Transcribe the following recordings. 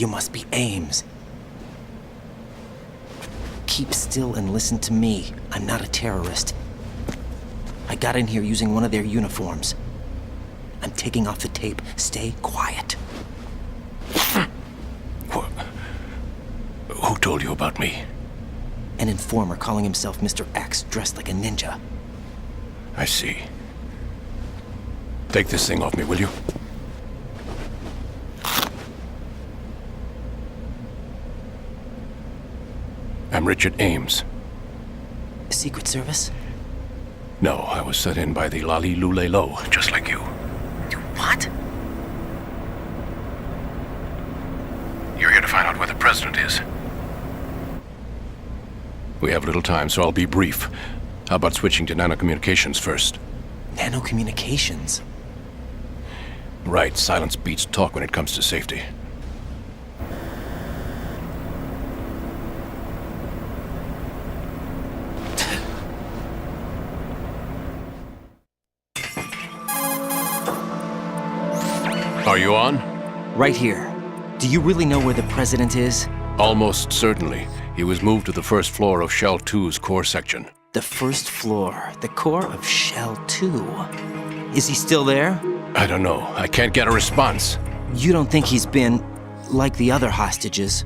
You must be Ames. Keep still and listen to me. I'm not a terrorist. I got in here using one of their uniforms. I'm taking off the tape. Stay quiet. Who told you about me? An informer calling himself Mr. X, dressed like a ninja. I see. Take this thing off me, will you? I'm Richard Ames. Secret Service? No, I was sent in by the Lali Lule Lo, just like you. What? You're here to find out where the president is. We have little time, so I'll be brief. How about switching to nanocommunications first? Nanocommunications? Right, silence beats talk when it comes to safety. Are you on? Right here. Do you really know where the president is? Almost certainly. He was moved to the first floor of Shell 2's core section. The first floor, the core of Shell 2. Is he still there? I don't know. I can't get a response. You don't think he's been like the other hostages?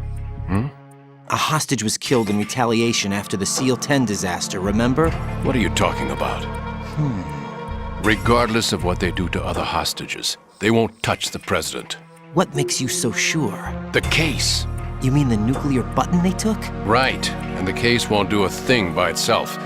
A hostage was killed in retaliation after the SEAL 10 disaster, remember? What are you talking about? Regardless of what they do to other hostages, they won't touch the president. What makes you so sure? The case. You mean the nuclear button they took? Right. And the case won't do a thing by itself.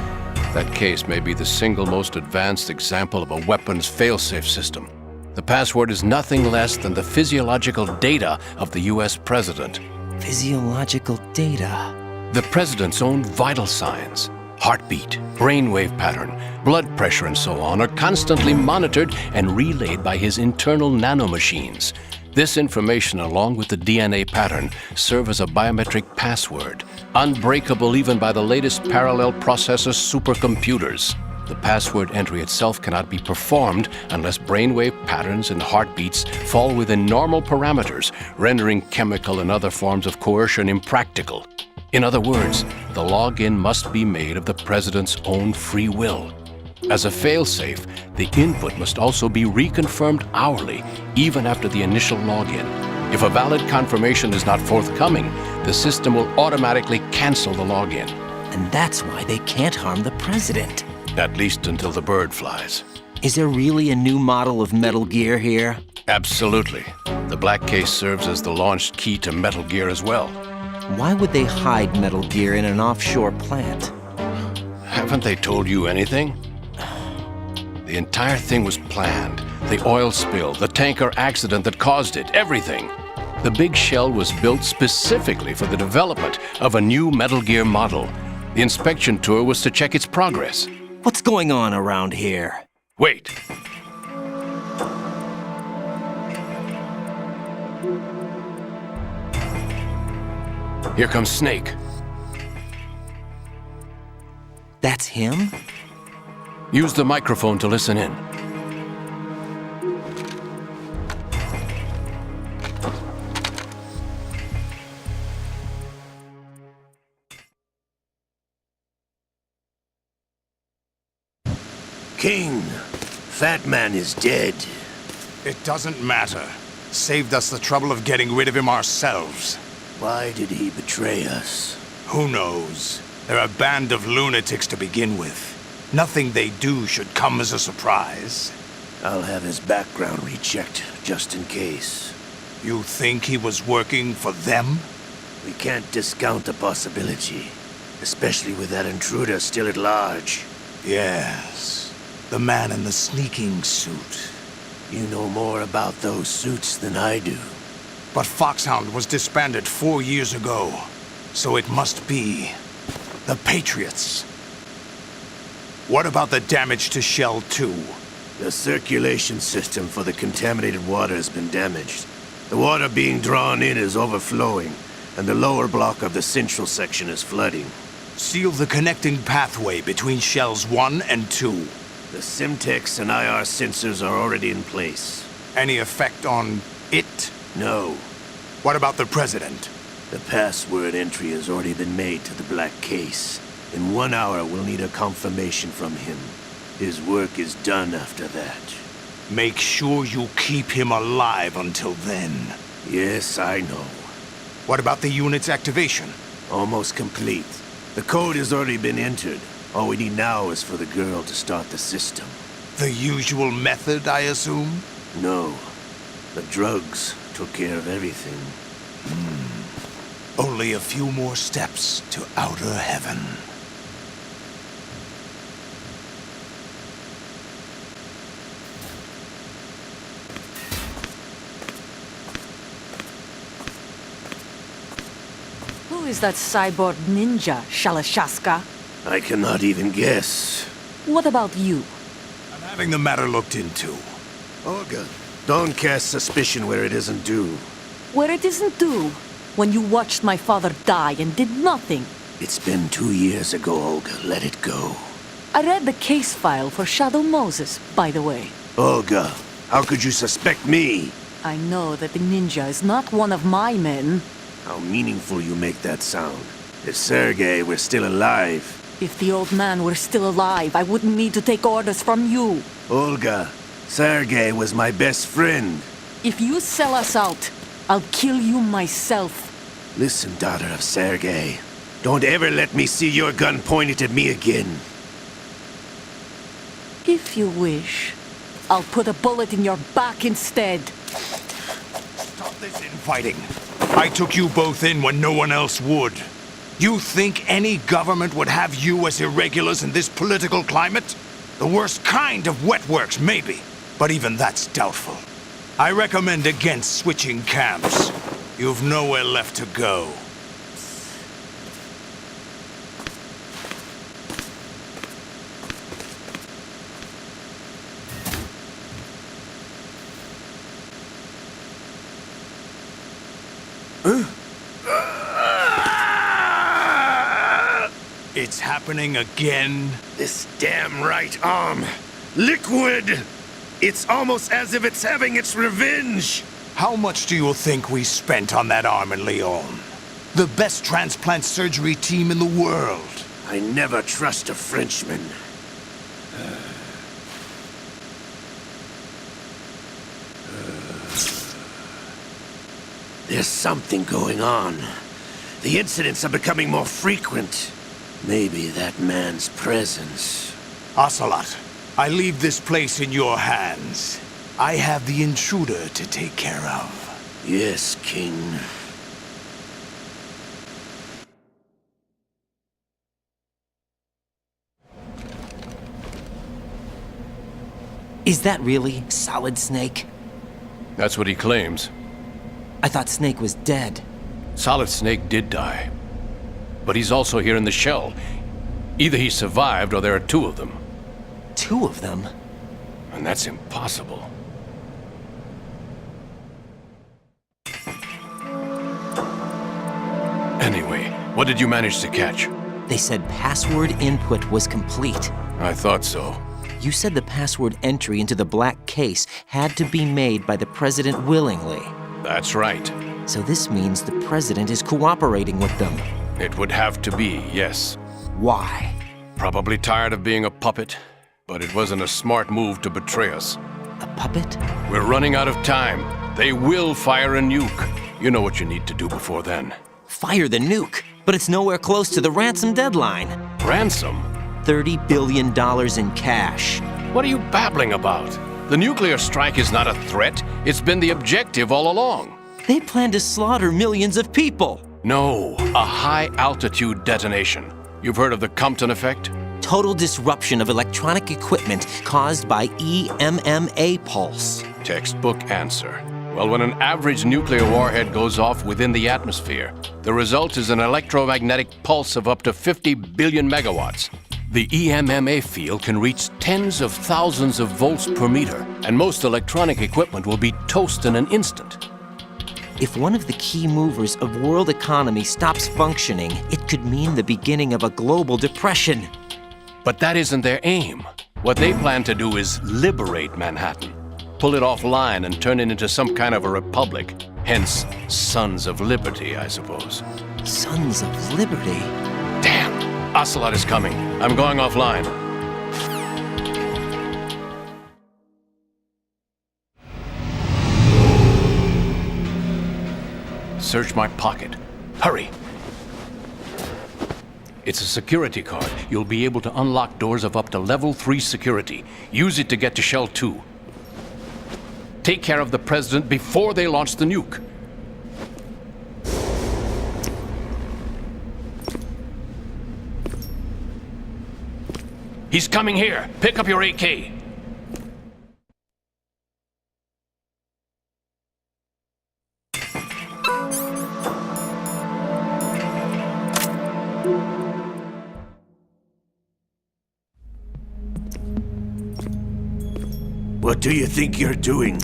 That case may be the single most advanced example of a weapons failsafe system. The password is nothing less than the physiological data of the US president. Physiological data? The president's own vital signs, heartbeat, brainwave pattern, blood pressure, and so on, are constantly monitored and relayed by his internal nanomachines. This information, along with the DNA pattern, serve as a biometric password, unbreakable even by the latest parallel processor supercomputers. The password entry itself cannot be performed unless brainwave patterns and heartbeats fall within normal parameters, rendering chemical and other forms of coercion impractical. In other words, the login must be made of the president's own free will. As a failsafe, the input must also be reconfirmed hourly, even after the initial login. If a valid confirmation is not forthcoming, the system will automatically cancel the login. And that's why they can't harm the president. At least until the bird flies. Is there really a new model of Metal Gear here? Absolutely. The black case serves as the launch key to Metal Gear as well. Why would they hide Metal Gear in an offshore plant? Haven't they told you anything? The entire thing was planned. The oil spill, the tanker accident that caused it, everything. The big shell was built specifically for the development of a new Metal Gear model. The inspection tour was to check its progress. What's going on around here? Wait. Here comes Snake. That's him? Use the microphone to listen in. King, Fat Man is dead. It doesn't matter. Saved us the trouble of getting rid of him ourselves. Why did he betray us? Who knows? They're a band of lunatics to begin with. Nothing they do should come as a surprise. I'll have his background rechecked, just in case. You think he was working for them? We can't discount the possibility, especially with that intruder still at large. Yes, the man in the sneaking suit. You know more about those suits than I do. But Foxhound was disbanded 4 years ago, so it must be the Patriots. What about the damage to Shell 2? The circulation system for the contaminated water has been damaged. The water being drawn in is overflowing, and the lower block of the central section is flooding. Seal the connecting pathway between Shells 1 and 2. The Simtex and IR sensors are already in place. Any effect on it? No. What about the president? The password entry has already been made to the black case. In 1 hour, we'll need a confirmation from him. His work is done after that. Make sure you keep him alive until then. Yes, I know. What about the unit's activation? Almost complete. The code has already been entered. All we need now is for the girl to start the system. The usual method, I assume? No. The drugs took care of everything. Only a few more steps to outer heaven. Who is that cyborg ninja, Shalashaska? I cannot even guess. What about you? I'm having the matter looked into. Olga, don't cast suspicion where it isn't due. Where it isn't due, when you watched my father die and did nothing. It's been 2 years ago, Olga. Let it go. I read the case file for Shadow Moses, by the way. Olga, how could you suspect me? I know that the ninja is not one of my men. How meaningful you make that sound. If Sergei were still alive... If the old man were still alive, I wouldn't need to take orders from you. Olga, Sergei was my best friend. If you sell us out, I'll kill you myself. Listen, daughter of Sergei. Don't ever let me see your gun pointed at me again. If you wish, I'll put a bullet in your back instead. Stop this infighting. I took you both in when no one else would. You think any government would have you as irregulars in this political climate? The worst kind of wet works, maybe. But even that's doubtful. I recommend against switching camps. You've nowhere left to go. It's happening again? This damn right arm. Liquid! It's almost as if it's having its revenge. How much do you think we spent on that arm in Lyon? The best transplant surgery team in the world. I never trust a Frenchman. There's something going on. The incidents are becoming more frequent. Maybe that man's presence. Ocelot, I leave this place in your hands. I have the intruder to take care of. Yes, King. Is that really Solid Snake? That's what he claims. I thought Snake was dead. Solid Snake did die. But he's also here in the shell. Either he survived or there are two of them. Two of them? And that's impossible. Anyway, what did you manage to catch? They said password input was complete. I thought so. You said the password entry into the black case had to be made by the president willingly. That's right. So this means the president is cooperating with them. It would have to be, yes. Why? Probably tired of being a puppet, but it wasn't a smart move to betray us. A puppet? We're running out of time. They will fire a nuke. You know what you need to do before then. Fire the nuke, but it's nowhere close to the ransom deadline. Ransom? $30 billion in cash. What are you babbling about? The nuclear strike is not a threat. It's been the objective all along. They plan to slaughter millions of people. No, a high-altitude detonation. You've heard of the Compton effect? Total disruption of electronic equipment caused by EMMA pulse. Textbook answer. Well, when an average nuclear warhead goes off within the atmosphere, the result is an electromagnetic pulse of up to 50 billion megawatts. The EMMA field can reach tens of thousands of volts per meter, and most electronic equipment will be toast in an instant. If one of the key movers of world economy stops functioning, it could mean the beginning of a global depression. But that isn't their aim. What they plan to do is liberate Manhattan, pull it offline and turn it into some kind of a republic, Hence, Sons of Liberty, I suppose. Sons of Liberty? Damn! Ocelot is coming. I'm going offline. Search my pocket. Hurry! It's a security card. You'll be able to unlock doors of up to level 3 security. Use it to get to Shell 2. Take care of the President before they launch the nuke. He's coming here. Pick up your AK. What do you think you're doing?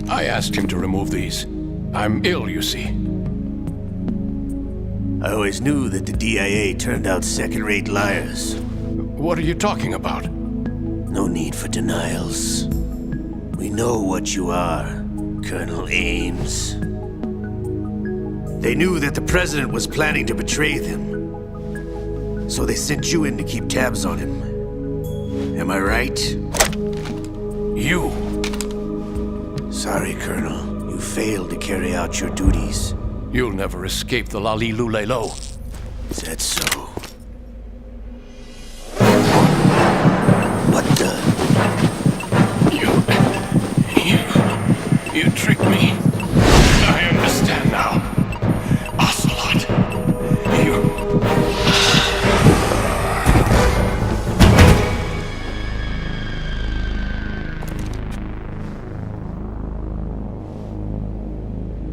I asked him to remove these. I'm ill, you see. I always knew that the DIA turned out second-rate liars. What are you talking about? No need for denials. We know what you are, Colonel Ames. They knew that the President was planning to betray them. So they sent you in to keep tabs on him. Am I right? You! Sorry, Colonel. You failed to carry out your duties. You'll never escape the Lali Lulelo. Is that so? What the? You tricked me. I understand now. Ocelot.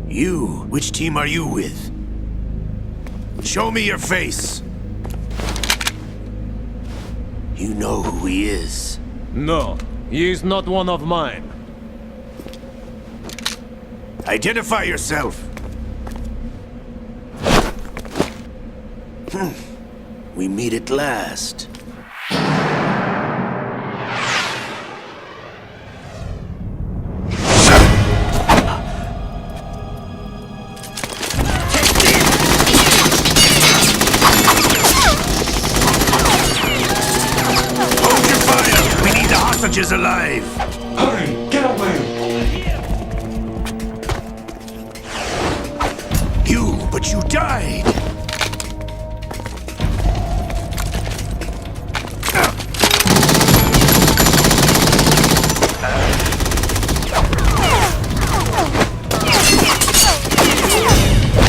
You? Which team are you with? Show me your face. You know who he is. No, he is not one of mine. Identify yourself. We meet at last. Hold your fire! We need the hostages alive! Hurry! Get away! But you died!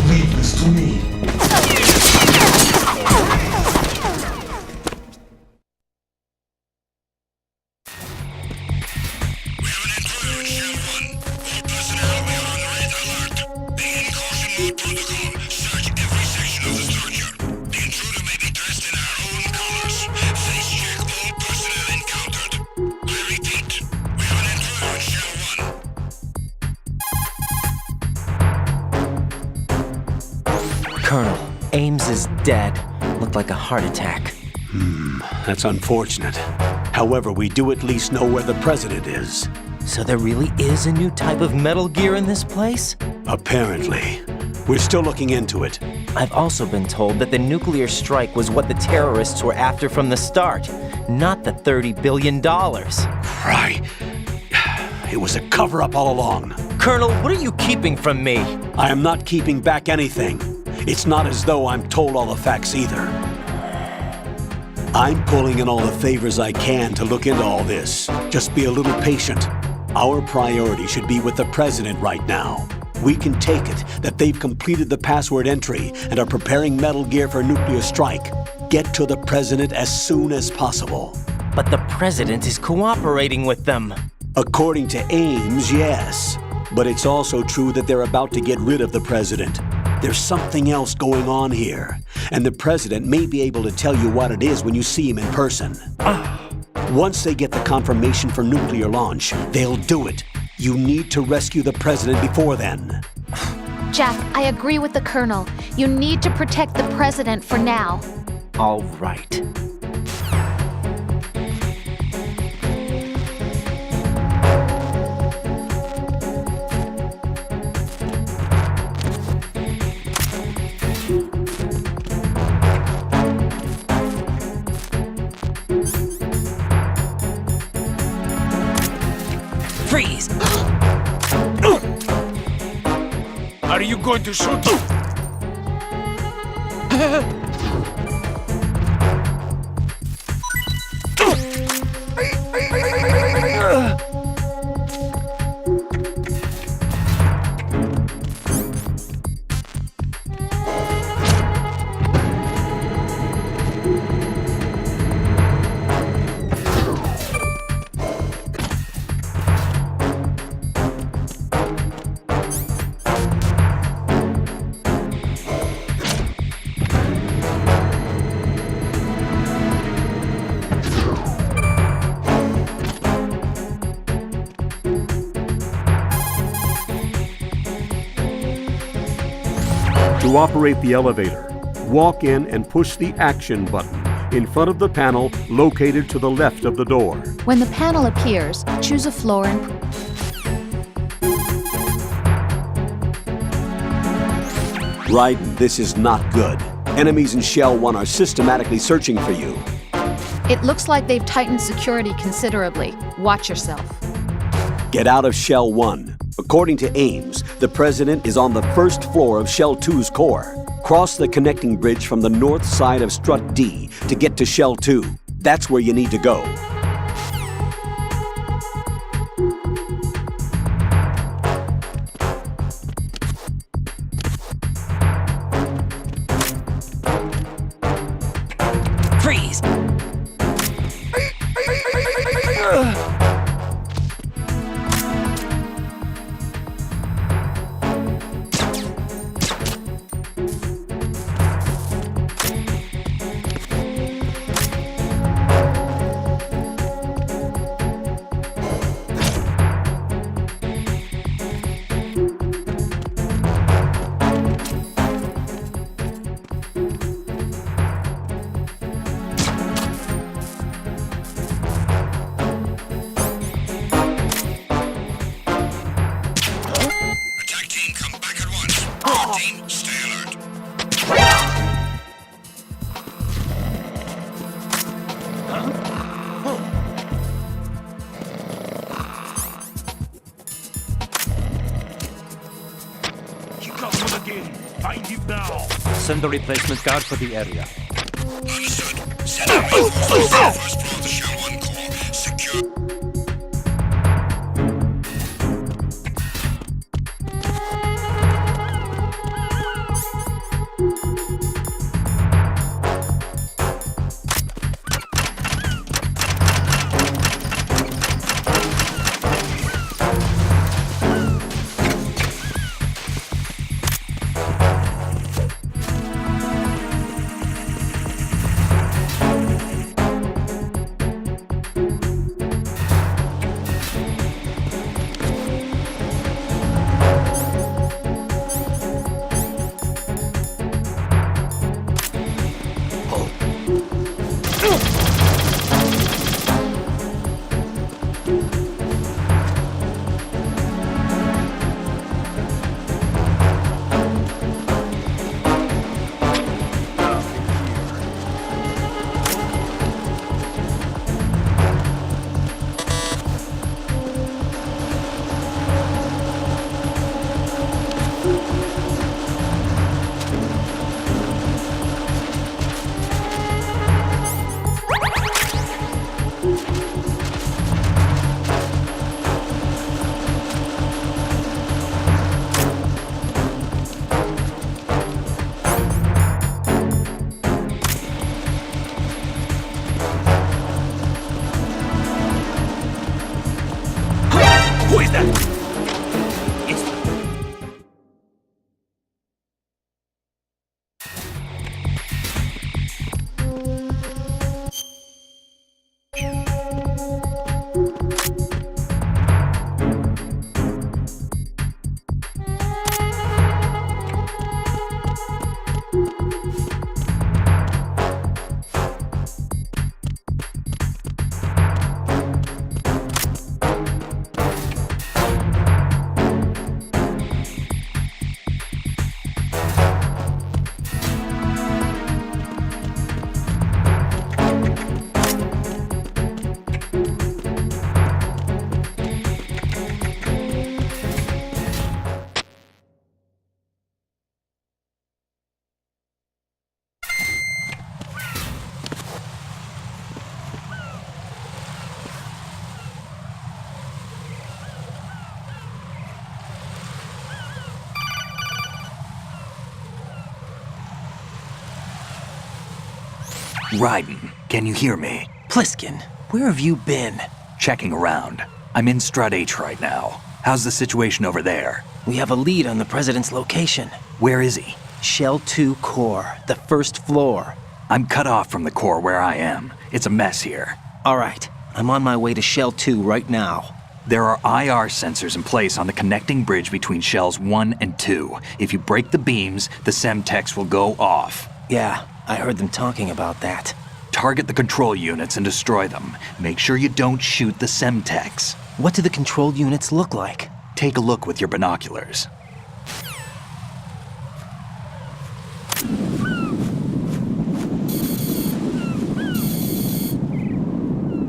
Leave this to me. Colonel, Ames is dead. Looked like a heart attack. That's unfortunate. However, we do at least know where the President is. So there really is a new type of Metal Gear in this place? Apparently. We're still looking into it. I've also been told that the nuclear strike was what the terrorists were after from the start, not the $30 billion. Right. It was a cover-up all along. Colonel, what are you keeping from me? I am not keeping back anything. It's not as though I'm told all the facts either. I'm pulling in all the favors I can to look into all this. Just be a little patient. Our priority should be with the President right now. We can take it that they've completed the password entry and are preparing Metal Gear for nuclear strike. Get to the President as soon as possible. But the President is cooperating with them. According to Ames, yes. But it's also true that they're about to get rid of the President. There's something else going on here, and the President may be able to tell you what it is when you see him in person. Once they get the confirmation for nuclear launch, they'll do it. You need to rescue the President before then. Jack, I agree with the Colonel. You need to protect the President for now. All right. I'm going to shoot you! To operate the elevator, walk in and push the action button in front of the panel located to the left of the door. When the panel appears, choose a floor and Raiden, this is not good. Enemies in Shell 1 are systematically searching for you. it looks like they've tightened security considerably. Watch yourself. Get out of Shell 1. According to Ames, the president is on the first floor of Shell 2's core. Cross the connecting bridge from the north side of Strut D to get to Shell 2. That's where you need to go. Freeze! Send the replacement guard for the area. Understood. Send out reinforcements to the first floor of the Shell 1 core. Secure. Raiden, can you hear me? Pliskin, where have you been? Checking around. I'm in Strut H right now. How's the situation over there? We have a lead on the president's location. Where is he? Shell 2 core, the first floor. I'm cut off from the core where I am. It's a mess here. All right, I'm on my way to Shell 2 right now. There are IR sensors in place on the connecting bridge between Shells 1 and 2. If you break the beams, the Semtex will go off. Yeah, I heard them talking about that. Target the control units and destroy them. Make sure you don't shoot the Semtex. What do the control units look like? Take a look with your binoculars.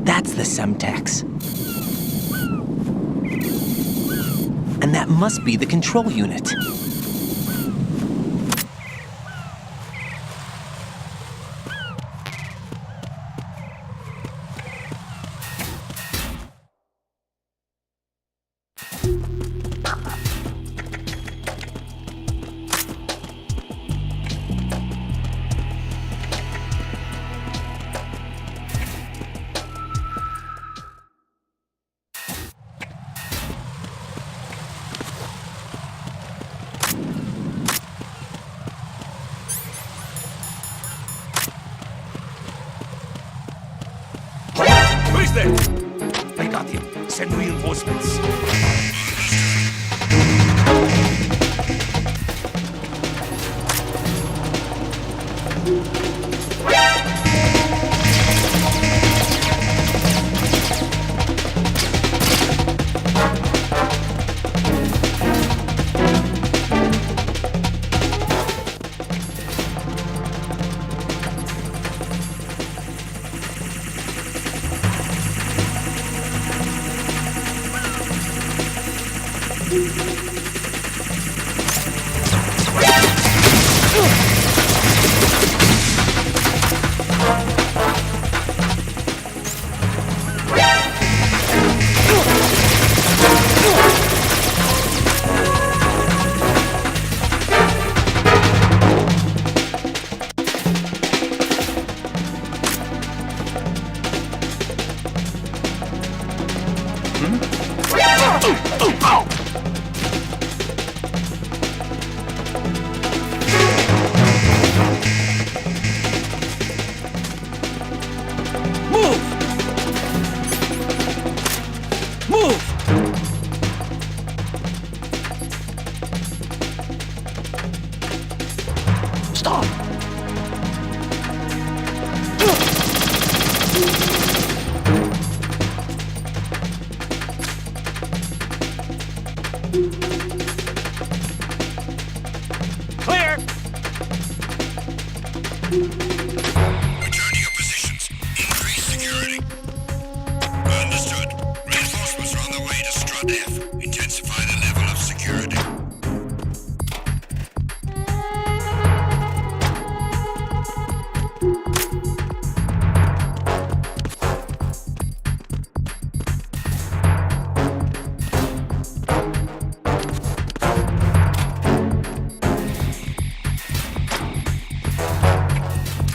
That's the Semtex. And that must be the control unit. Who's there? I got him. Send reinforcements.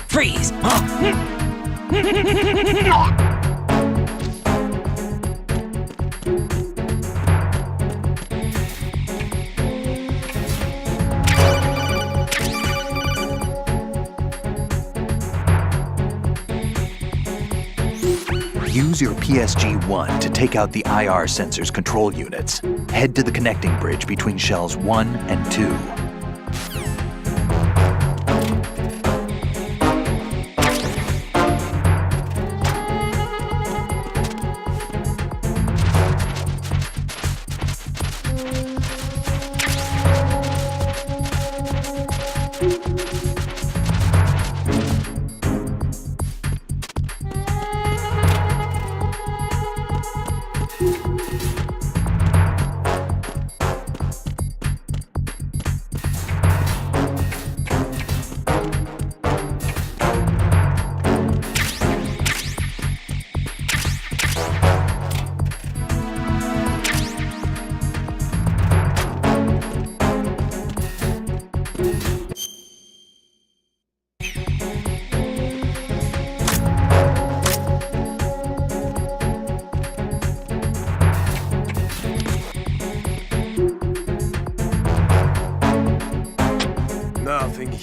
Freeze! Use your PSG-1 to take out the IR sensors control units. Head to the connecting bridge between Shells 1 and 2.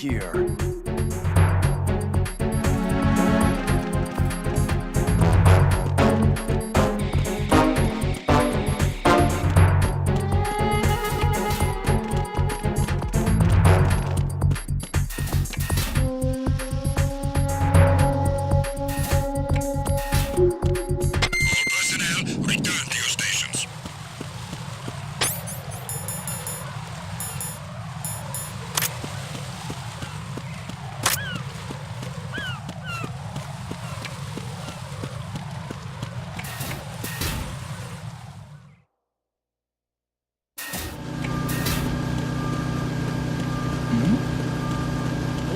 here.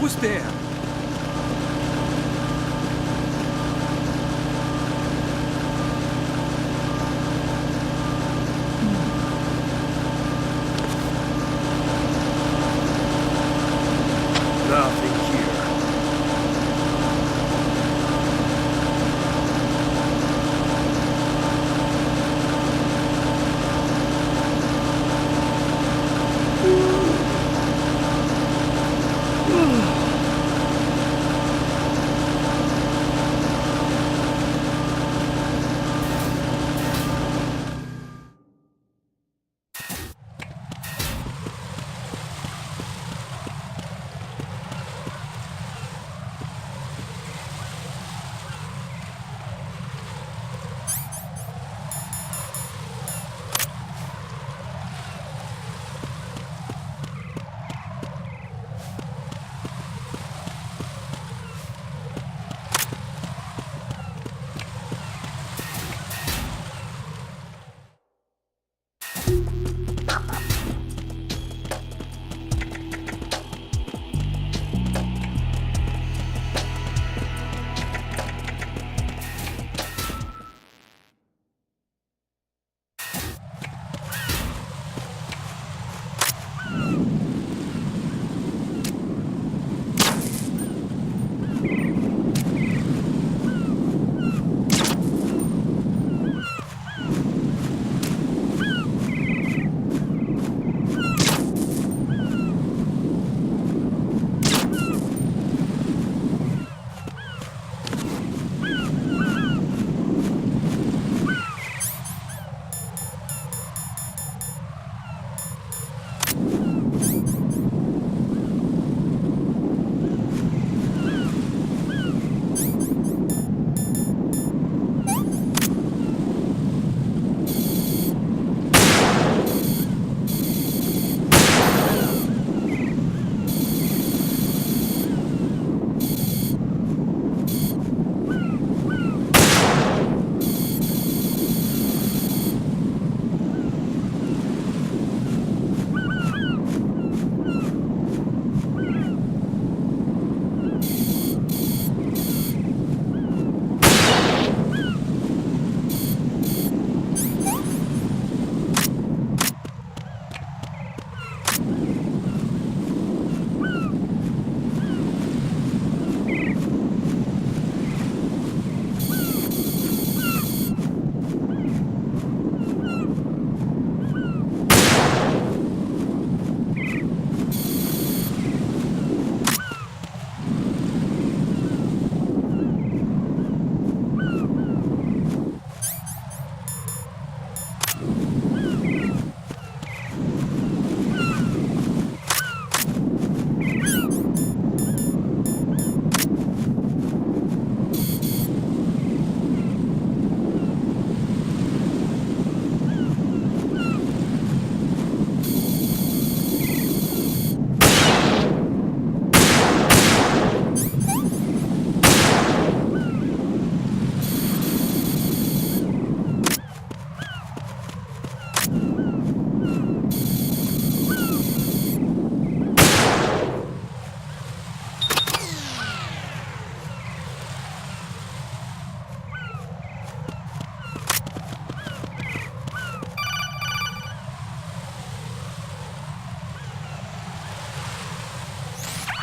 Who's there? Nothing here.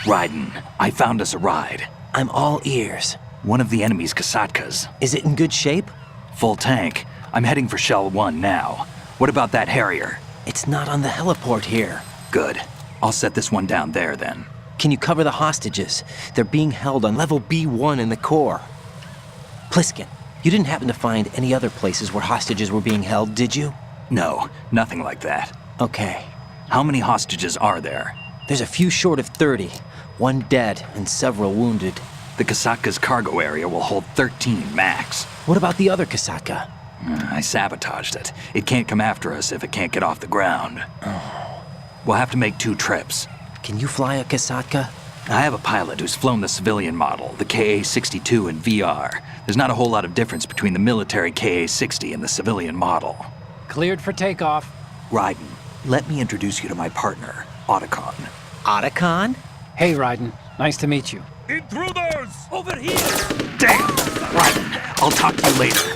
Raiden, I found us a ride. I'm all ears. One of the enemy's Kasatkas. Is it in good shape? Full tank. I'm heading for Shell 1 now. What about that Harrier? It's not on the heliport here. Good. I'll set this one down there then. Can you cover the hostages? They're being held on level B1 in the core. Pliskin, you didn't happen to find any other places where hostages were being held, did you? No, nothing like that. Okay. How many hostages are there? There's a few short of 30. One dead and several wounded. The Kasatka's cargo area will hold 13 max. What about the other Kasaka? I sabotaged it. It can't come after us if it can't get off the ground. We'll have to make 2 trips. Can you fly a Kasaka? I have a pilot who's flown the civilian model, the KA-62 in VR. There's not a whole lot of difference between the military KA-60 and the civilian model. Cleared for takeoff. Raiden, let me introduce you to my partner, Otacon. Otacon? Hey, Raiden. Nice to meet you. Intruders! Over here! Damn! Raiden, I'll talk to you later.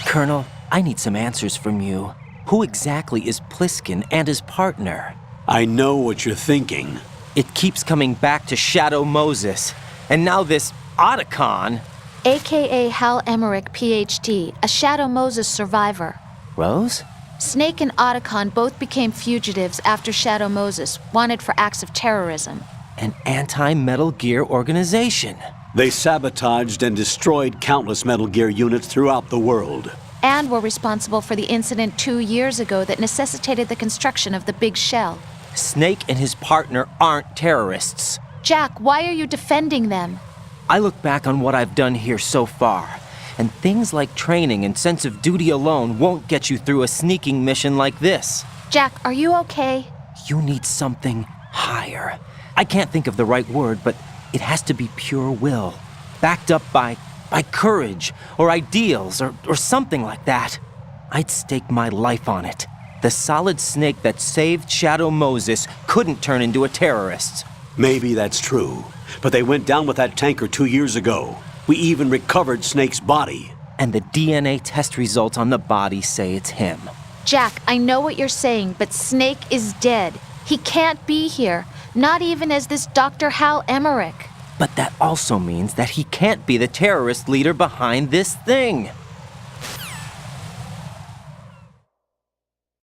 Colonel, I need some answers from you. Who exactly is Pliskin and his partner? I know what you're thinking. It keeps coming back to Shadow Moses. And now this Otacon. AKA Hal Emmerich, PhD, a Shadow Moses survivor. Rose? Snake and Otacon both became fugitives after Shadow Moses, wanted for acts of terrorism. An anti-Metal Gear organization. They sabotaged and destroyed countless Metal Gear units throughout the world. And were responsible for the incident 2 years ago that necessitated the construction of the Big Shell. Snake and his partner aren't terrorists. Jack, why are you defending them? I look back on what I've done here so far, and things like training and sense of duty alone won't get you through a sneaking mission like this. Jack, are you okay? You need something higher. I can't think of the right word, but it has to be pure will, backed up by courage or ideals or something like that. I'd stake my life on it. The solid Snake that saved Shadow Moses couldn't turn into a terrorist. Maybe that's true, but they went down with that tanker 2 years ago. We even recovered Snake's body. And the DNA test results on the body say it's him. Jack, I know what you're saying, but Snake is dead. He can't be here, not even as this Dr. Hal Emmerich. But that also means that he can't be the terrorist leader behind this thing.